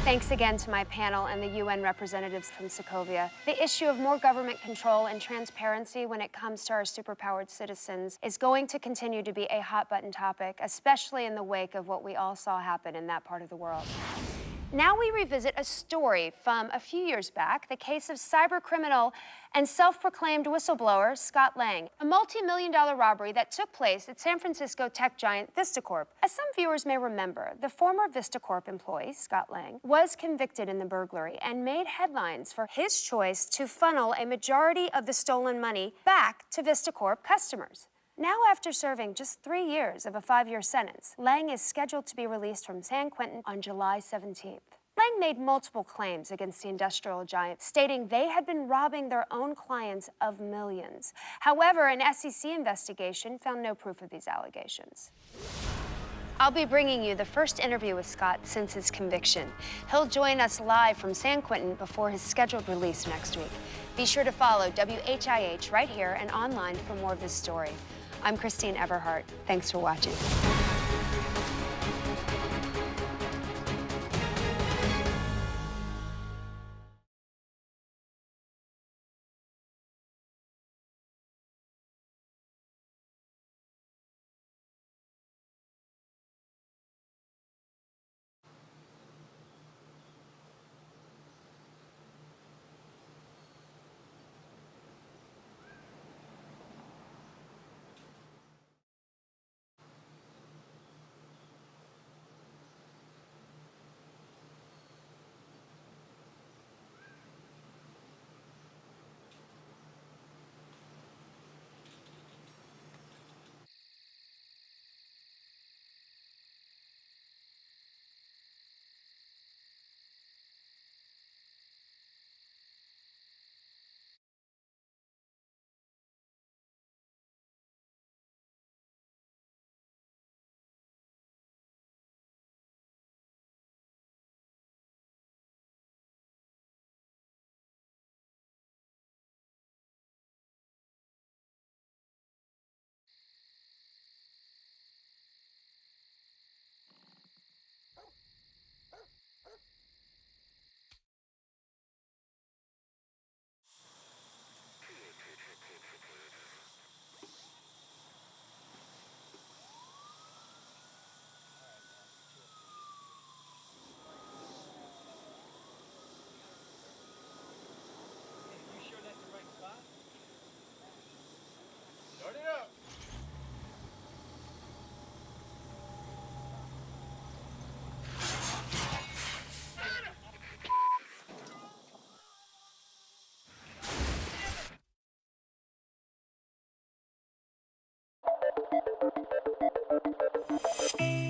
Thanks again to my panel and the UN representatives from Sokovia. The issue of more government control and transparency when it comes to our superpowered citizens is going to continue to be a hot-button topic, especially in the wake of what we all saw happen in that part of the world. Now we revisit a story from a few years back, the case of cybercriminal and self-proclaimed whistleblower Scott Lang, a multi-million-dollar robbery that took place at San Francisco tech giant VistaCorp. As some viewers may remember, the former VistaCorp employee, Scott Lang, was convicted in the burglary and made headlines for his choice to funnel a majority of the stolen money back to VistaCorp customers. Now, after serving just 3 years of a 5-year sentence, Lang is scheduled to be released from San Quentin on July 17th. Lang made multiple claims against the industrial giant, stating they had been robbing their own clients of millions. However, an SEC investigation found no proof of these allegations. I'll be bringing you the first interview with Scott since his conviction. He'll join us live from San Quentin before his scheduled release next week. Be sure to follow WHIH right here and online for more of this story. I'm Christine Everhart. Thanks for watching.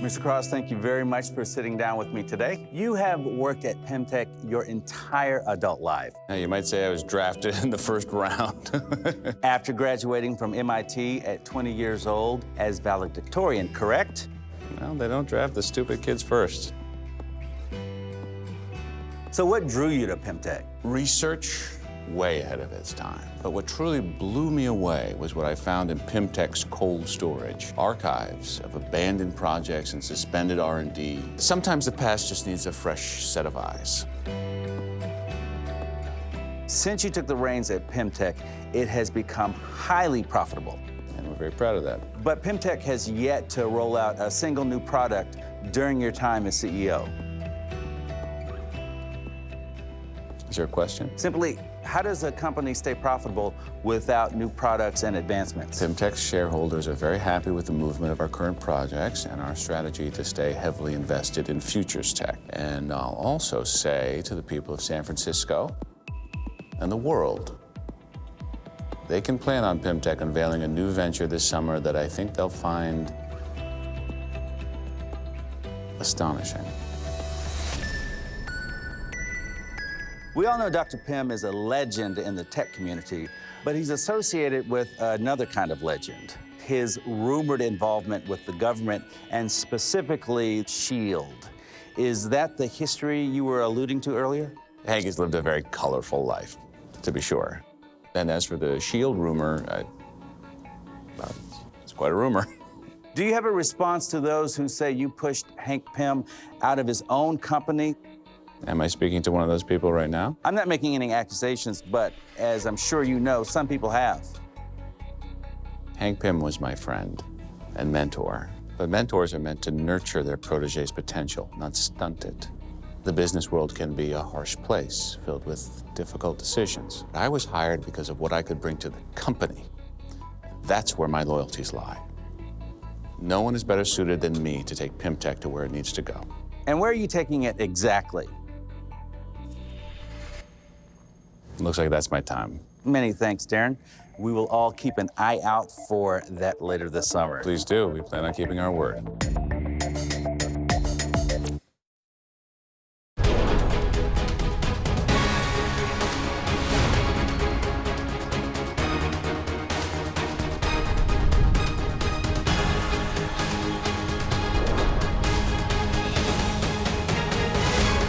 Mr. Cross, thank you very much for sitting down with me today. You have worked at Pemtech your entire adult life. Now, you might say I was drafted in the first round. After graduating from MIT at 20 years old as valedictorian, correct? Well, they don't draft the stupid kids first. So what drew you to Pemtech? Research, way ahead of its time. But what truly blew me away was what I found in Pemtech's cold storage. Archives of abandoned projects and suspended R&D. Sometimes the past just needs a fresh set of eyes. Since you took the reins at Pemtech, it has become highly profitable. And we're very proud of that. But Pemtech has yet to roll out a single new product during your time as CEO. Is there a question? Simply, how does a company stay profitable without new products and advancements? Pemtech's shareholders are very happy with the movement of our current projects and our strategy to stay heavily invested in futures tech. And I'll also say to the people of San Francisco and the world, they can plan on Pemtech unveiling a new venture this summer that I think they'll find astonishing. We all know Dr. Pym is a legend in the tech community, but he's associated with another kind of legend, his rumored involvement with the government and specifically SHIELD. Is that the history you were alluding to earlier? Hank has lived a very colorful life, to be sure. And as for the SHIELD rumor, well, it's quite a rumor. Do you have a response to those who say you pushed Hank Pym out of his own company? Am I speaking to one of those people right now? I'm not making any accusations, but as I'm sure you know, some people have. Hank Pym was my friend and mentor. But mentors are meant to nurture their protege's potential, not stunt it. The business world can be a harsh place, filled with difficult decisions. I was hired because of what I could bring to the company. That's where my loyalties lie. No one is better suited than me to take PimTech to where it needs to go. And where are you taking it exactly? Looks like that's my time. Many thanks, Darren. We will all keep an eye out for that later this summer. Please do. We plan on keeping our word.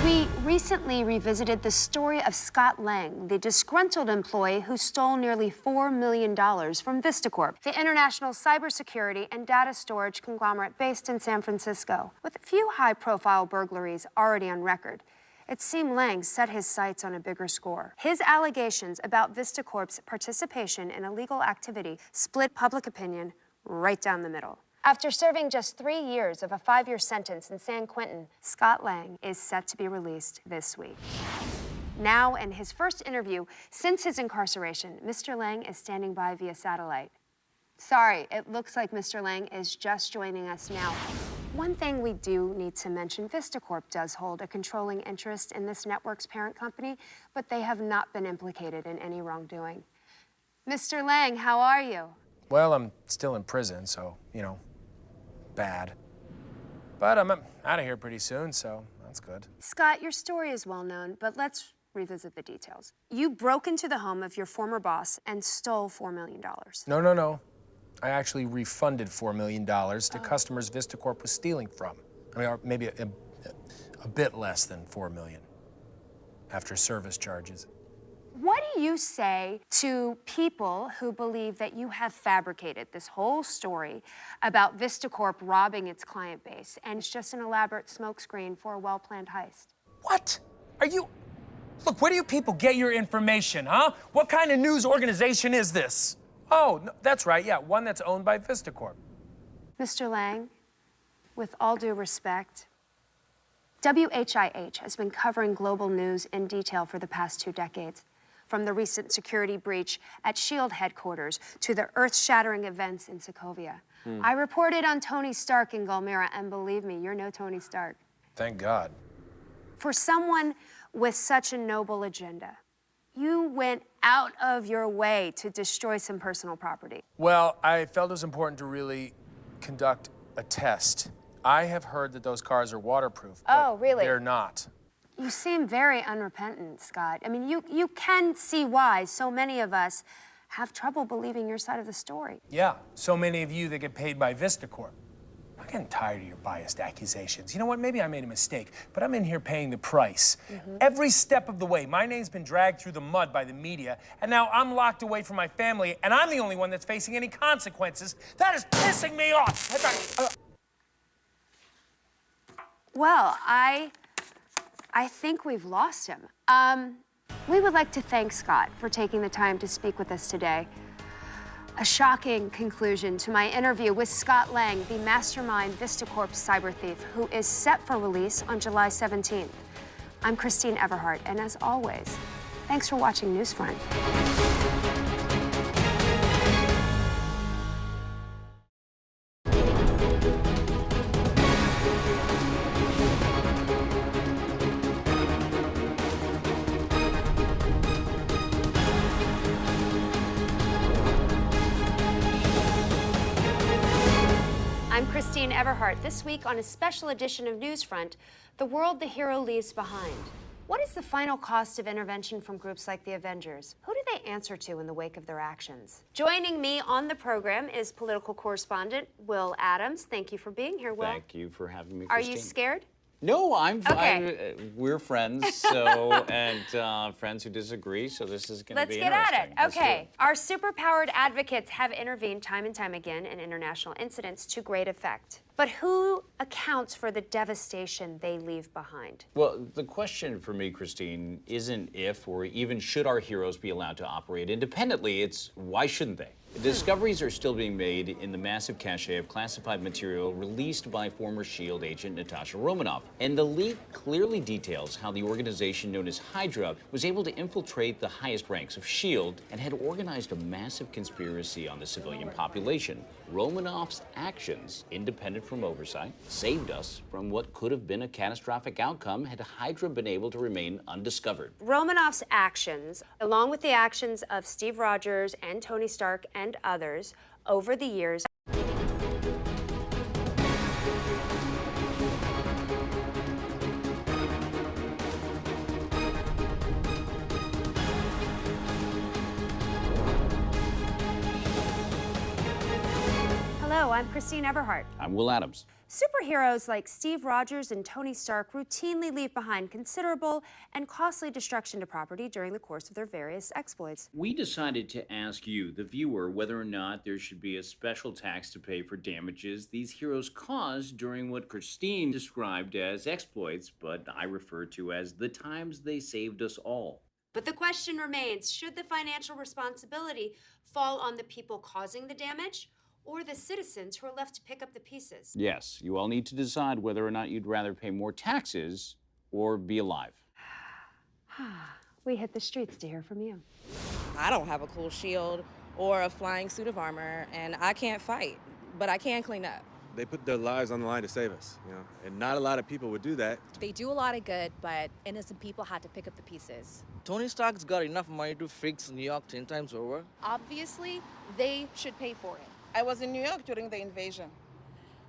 We recently revisited the story of Scott Lang, the disgruntled employee who stole nearly $4 million from VistaCorp, the international cybersecurity and data storage conglomerate based in San Francisco. With a few high-profile burglaries already on record, it seemed Lang set his sights on a bigger score. His allegations about VistaCorp's participation in illegal activity split public opinion right down the middle. After serving just 3 years of a 5-year sentence in San Quentin, Scott Lang is set to be released this week. Now, in his first interview since his incarceration, Mr. Lang is standing by via satellite. Sorry, it looks like Mr. Lang is just joining us now. One thing we do need to mention, VistaCorp does hold a controlling interest in this network's parent company, but they have not been implicated in any wrongdoing. Mr. Lang, how are you? Well, I'm still in prison, so, you know, bad. But I'm out of here pretty soon, so that's good. Scott, your story is well known, but let's revisit the details. You broke into the home of your former boss and stole $4 million. No. I actually refunded $4 million to customers VistaCorp was stealing from. I mean, or maybe a bit less than $4 million after service charges. What do you say to people who believe that you have fabricated this whole story about VistaCorp robbing its client base and it's just an elaborate smokescreen for a well-planned heist? What? Are you... Look, where do you people get your information, huh? What kind of news organization is this? Oh, no, that's right, yeah, one that's owned by VistaCorp. Mr. Lang, with all due respect, WHIH has been covering global news in detail for the past 2 decades. From the recent security breach at SHIELD headquarters to the earth-shattering events in Sokovia. I reported on Tony Stark in Gulmira, and believe me, you're no Tony Stark. Thank God. For someone with such a noble agenda, you went out of your way to destroy some personal property. Well, I felt it was important to really conduct a test. I have heard that those cars are waterproof. Oh, really? They're not. You seem very unrepentant, Scott. I mean, you can see why so many of us have trouble believing your side of the story. Yeah, so many of you that get paid by VistaCorp. I'm getting tired of your biased accusations. You know what, maybe I made a mistake, but I'm in here paying the price. Every step of the way, my name's been dragged through the mud by the media, and now I'm locked away from my family, and I'm the only one that's facing any consequences. That is pissing me off. Well, I think we've lost him. We would like to thank Scott for taking the time to speak with us today. A shocking conclusion to my interview with Scott Lang, the mastermind VistaCorp cyber thief, who is set for release on July 17th. I'm Christine Everhart, and as always, thanks for watching Newsfront. I'm Christine Everhart. This week on a special edition of Newsfront, the world the hero leaves behind. What is the final cost of intervention from groups like the Avengers? Who do they answer to in the wake of their actions? Joining me on the program is political correspondent Will Adams. Thank you for being here, Will. Thank you for having me, Are Christine. you scared? No, Okay. we're friends, so and friends who disagree. So this is going to Let's be get at interesting. it. Let's do Okay. Our superpowered advocates have intervened time and time again in international incidents to great effect. But who accounts for the devastation they leave behind? Well, the question for me, Christine, isn't if or even should our heroes be allowed to operate independently. It's why shouldn't they? Discoveries are still being made in the massive cache of classified material released by former SHIELD agent Natasha Romanoff. And the leak clearly details how the organization known as Hydra was able to infiltrate the highest ranks of SHIELD and had organized a massive conspiracy on the civilian population. Romanoff's actions, independent from oversight, saved us from what could have been a catastrophic outcome had Hydra been able to remain undiscovered. Romanoff's actions, along with the actions of Steve Rogers and Tony Stark and others over the years, Hello, I'm Christine Everhart. I'm Will Adams. Superheroes like Steve Rogers and Tony Stark routinely leave behind considerable and costly destruction to property during the course of their various exploits. We decided to ask you, the viewer, whether or not there should be a special tax to pay for damages these heroes caused during what Christine described as exploits, but I refer to as the times they saved us all. But the question remains, should the financial responsibility fall on the people causing the damage or the citizens who are left to pick up the pieces? Yes, you all need to decide whether or not you'd rather pay more taxes or be alive. We hit the streets to hear from you. I don't have a cool shield or a flying suit of armor, and I can't fight, but I can clean up. They put their lives on the line to save us, and not a lot of people would do that. They do a lot of good, but innocent people had to pick up the pieces. Tony Stark's got enough money to fix New York 10 times over. Obviously, they should pay for it. I was in New York during the invasion.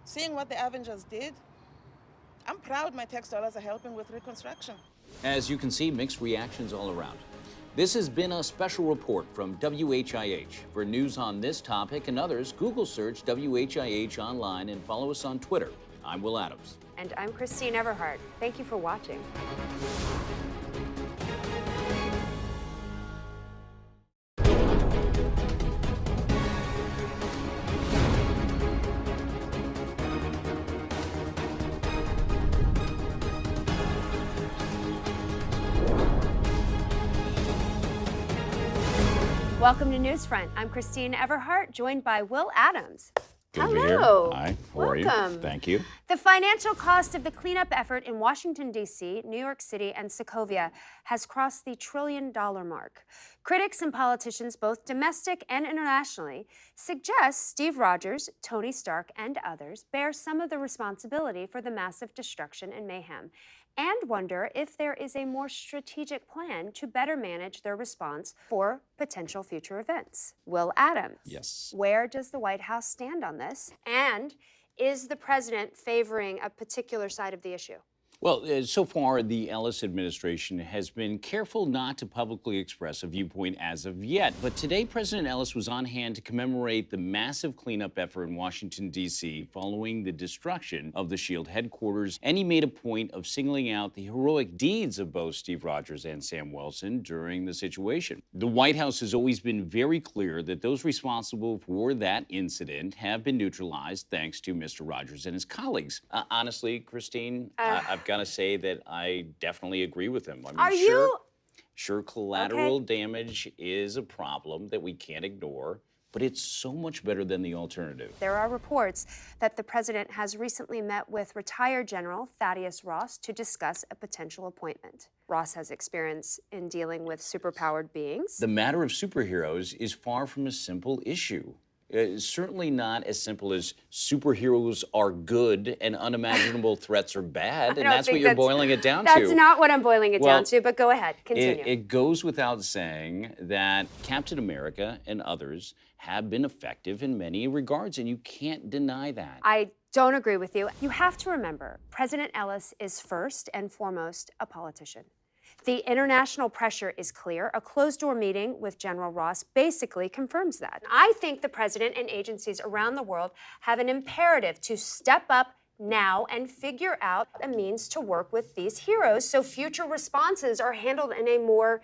Seeing what the Avengers did, I'm proud my tax dollars are helping with reconstruction. As you can see, mixed reactions all around. This has been a special report from WHIH. For news on this topic and others, Google search WHIH online and follow us on Twitter. I'm Will Adams. And I'm Christine Everhart. Thank you for watching. Welcome to Newsfront. I'm Christine Everhart, joined by Will Adams. Good to be here. Hello. Hi, how are you? Welcome. Thank you. The financial cost of the cleanup effort in Washington, D.C., New York City, and Sokovia has crossed the $1 trillion mark. Critics and politicians, both domestic and internationally, suggest Steve Rogers, Tony Stark, and others bear some of the responsibility for the massive destruction and mayhem, and wonder if there is a more strategic plan to better manage their response for potential future events. Will Adams. Yes. Where does the White House stand on this? And is the president favoring a particular side of the issue? Well, so far, the Ellis administration has been careful not to publicly express a viewpoint as of yet. But today, President Ellis was on hand to commemorate the massive cleanup effort in Washington, D.C., following the destruction of the SHIELD headquarters. And he made a point of singling out the heroic deeds of both Steve Rogers and Sam Wilson during the situation. The White House has always been very clear that those responsible for that incident have been neutralized thanks to Mr. Rogers and his colleagues. Honestly, Christine, I've got to say that I definitely agree with him. I mean, sure, collateral damage is a problem that we can't ignore, but it's so much better than the alternative. There are reports that the president has recently met with retired General Thaddeus Ross to discuss a potential appointment. Ross has experience in dealing with superpowered beings. The matter of superheroes is far from a simple issue. Certainly not as simple as superheroes are good and unimaginable threats are bad, and that's what you're boiling it down to. That's not what I'm boiling it down to, but go ahead, continue. It goes without saying that Captain America and others have been effective in many regards, and you can't deny that. I don't agree with you. You have to remember, President Ellis is first and foremost a politician. The international pressure is clear. A closed-door meeting with General Ross basically confirms that. I think the president and agencies around the world have an imperative to step up now and figure out a means to work with these heroes so future responses are handled in a more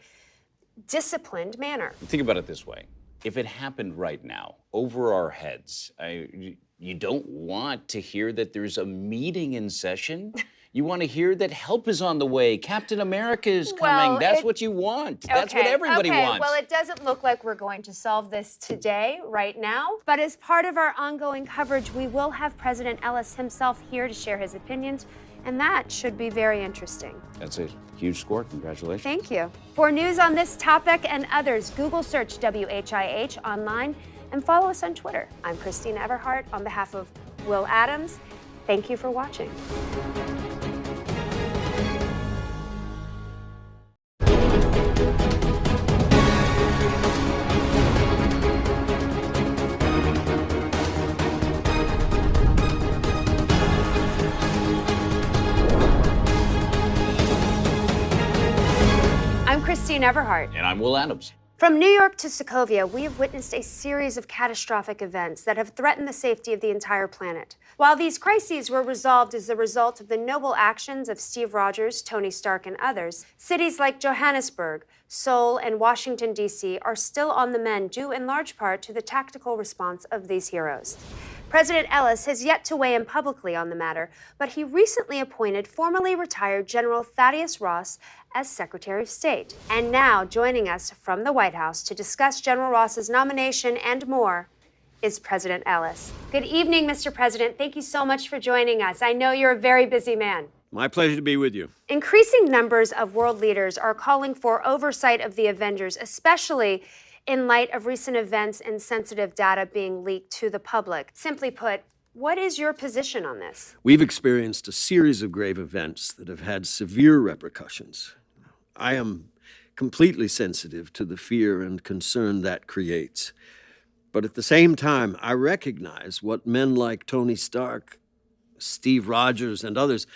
disciplined manner. Think about it this way. If it happened right now, over our heads, you don't want to hear that there's a meeting in session. You want to hear that help is on the way. Captain America is coming. That's what you want. That's what everybody wants. Well, it doesn't look like we're going to solve this today, right now. But as part of our ongoing coverage, we will have President Ellis himself here to share his opinions, and that should be very interesting. That's a huge score. Congratulations. Thank you. For news on this topic and others, Google search WHIH online and follow us on Twitter. I'm Christine Everhart on behalf of Will Adams. Thank you for watching. I'm Christine Everhart. And I'm Will Adams. From New York to Sokovia, we have witnessed a series of catastrophic events that have threatened the safety of the entire planet. While these crises were resolved as a result of the noble actions of Steve Rogers, Tony Stark, and others, cities like Johannesburg, Seoul, and Washington, D.C. are still on the mend due in large part to the tactical response of these heroes. President Ellis has yet to weigh in publicly on the matter, but he recently appointed formerly retired General Thaddeus Ross as Secretary of State. And now, joining us from the White House to discuss General Ross's nomination and more is President Ellis. Good evening, Mr. President. Thank you so much for joining us. I know you're a very busy man. My pleasure to be with you. Increasing numbers of world leaders are calling for oversight of the Avengers, especially in light of recent events and sensitive data being leaked to the public. Simply put, what is your position on this? We've experienced a series of grave events that have had severe repercussions. I am completely sensitive to the fear and concern that creates. But at the same time, I recognize what men like Tony Stark, Steve Rogers, and others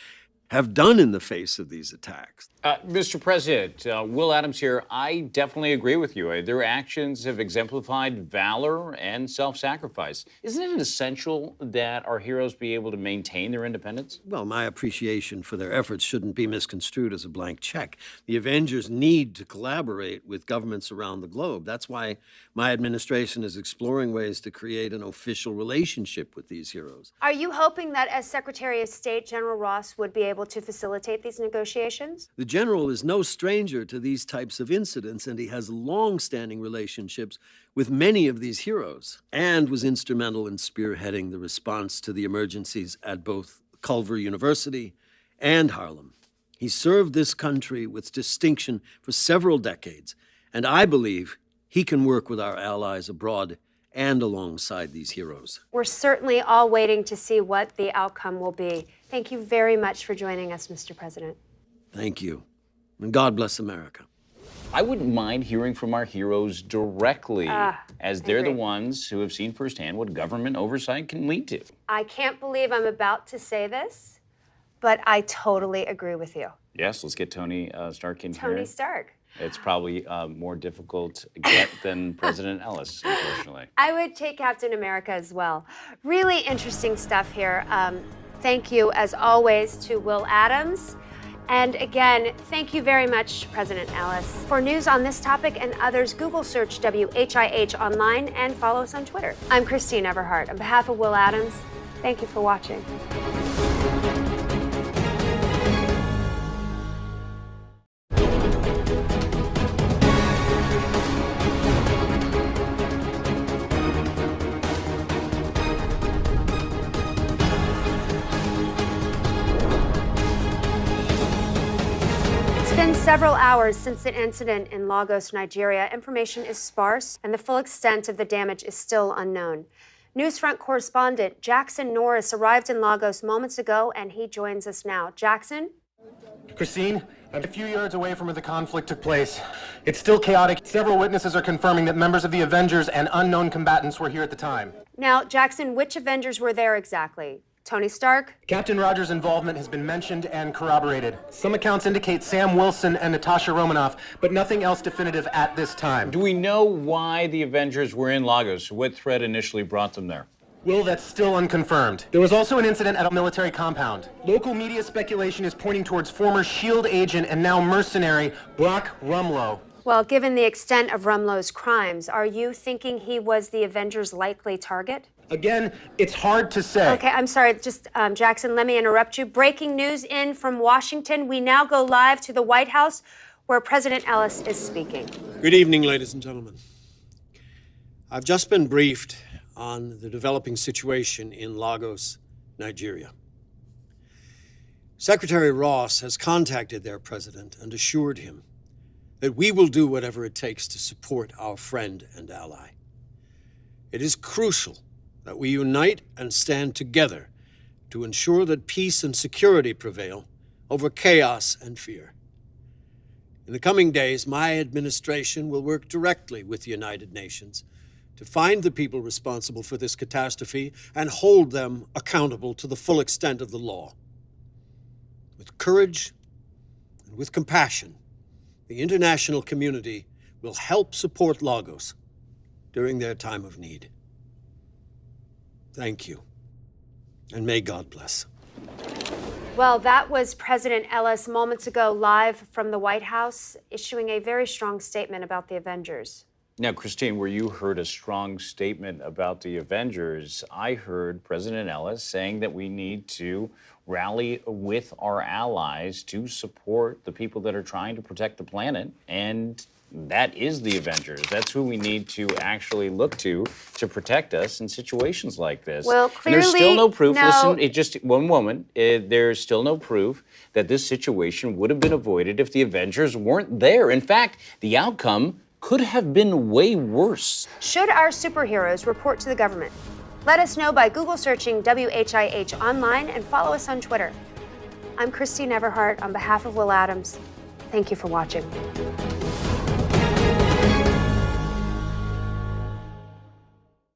have done in the face of these attacks. Mr. President, Will Adams here. I definitely agree with you. Their actions have exemplified valor and self-sacrifice. Isn't it essential that our heroes be able to maintain their independence? Well, my appreciation for their efforts shouldn't be misconstrued as a blank check. The Avengers need to collaborate with governments around the globe. That's why my administration is exploring ways to create an official relationship with these heroes. Are you hoping that as Secretary of State, General Ross would be able to facilitate these negotiations? The general is no stranger to these types of incidents, and he has long-standing relationships with many of these heroes, and was instrumental in spearheading the response to the emergencies at both Culver University and Harlem. He served this country with distinction for several decades, and I believe he can work with our allies abroad and alongside these heroes. We're certainly all waiting to see what the outcome will be. Thank you very much for joining us, Mr. President. Thank you, and God bless America. I wouldn't mind hearing from our heroes directly, as they're the ones who have seen firsthand what government oversight can lead to. I can't believe I'm about to say this, but I totally agree with you. Yes, let's get Tony Stark in here. Tony Stark. It's probably more difficult to get than President Ellis, unfortunately. I would take Captain America as well. Really interesting stuff here. Thank you, as always, to Will Adams. And again, thank you very much, President Ellis. For news on this topic and others, Google search WHIH online and follow us on Twitter. I'm Christine Everhart. On behalf of Will Adams, thank you for watching. It's been several hours since the incident in Lagos, Nigeria. Information is sparse, and the full extent of the damage is still unknown. Newsfront correspondent Jackson Norris arrived in Lagos moments ago, and he joins us now. Jackson? Christine, I'm a few yards away from where the conflict took place. It's still chaotic. Several witnesses are confirming that members of the Avengers and unknown combatants were here at the time. Now, Jackson, which Avengers were there exactly? Tony Stark? Captain Rogers' involvement has been mentioned and corroborated. Some accounts indicate Sam Wilson and Natasha Romanoff, but nothing else definitive at this time. Do we know why the Avengers were in Lagos? What threat initially brought them there? Will, that's still unconfirmed. There was also an incident at a military compound. Local media speculation is pointing towards former SHIELD agent and now mercenary Brock Rumlow. Well, given the extent of Rumlow's crimes, are you thinking he was the Avengers' likely target? Again, it's hard to say. Okay, I'm sorry, just Jackson, let me interrupt you. Breaking news in from Washington. We now go live to the White House where President Ellis is speaking. Good evening, ladies and gentlemen. I've just been briefed on the developing situation in Lagos, Nigeria. Secretary Ross has contacted their president and assured him that we will do whatever it takes to support our friend and ally. It is crucial that we unite and stand together to ensure that peace and security prevail over chaos and fear. In the coming days, my administration will work directly with the United Nations to find the people responsible for this catastrophe and hold them accountable to the full extent of the law. With courage and with compassion, the international community will help support Lagos during their time of need. Thank you, and may God bless. Well, that was President Ellis moments ago live from the White House, issuing a very strong statement about the Avengers. Now, Christine, where you heard a strong statement about the Avengers, I heard President Ellis saying that we need to rally with our allies to support the people that are trying to protect the planet. And that is the Avengers. That's who we need to actually look to protect us in situations like this. Well, clearly, and there's still no proof. no. Listen, just one moment. There's still no proof that this situation would have been avoided if the Avengers weren't there. In fact, the outcome could have been way worse. Should our superheroes report to the government? Let us know by Google searching WHIH online and follow us on Twitter. I'm Christine Everhart on behalf of Will Adams. Thank you for watching.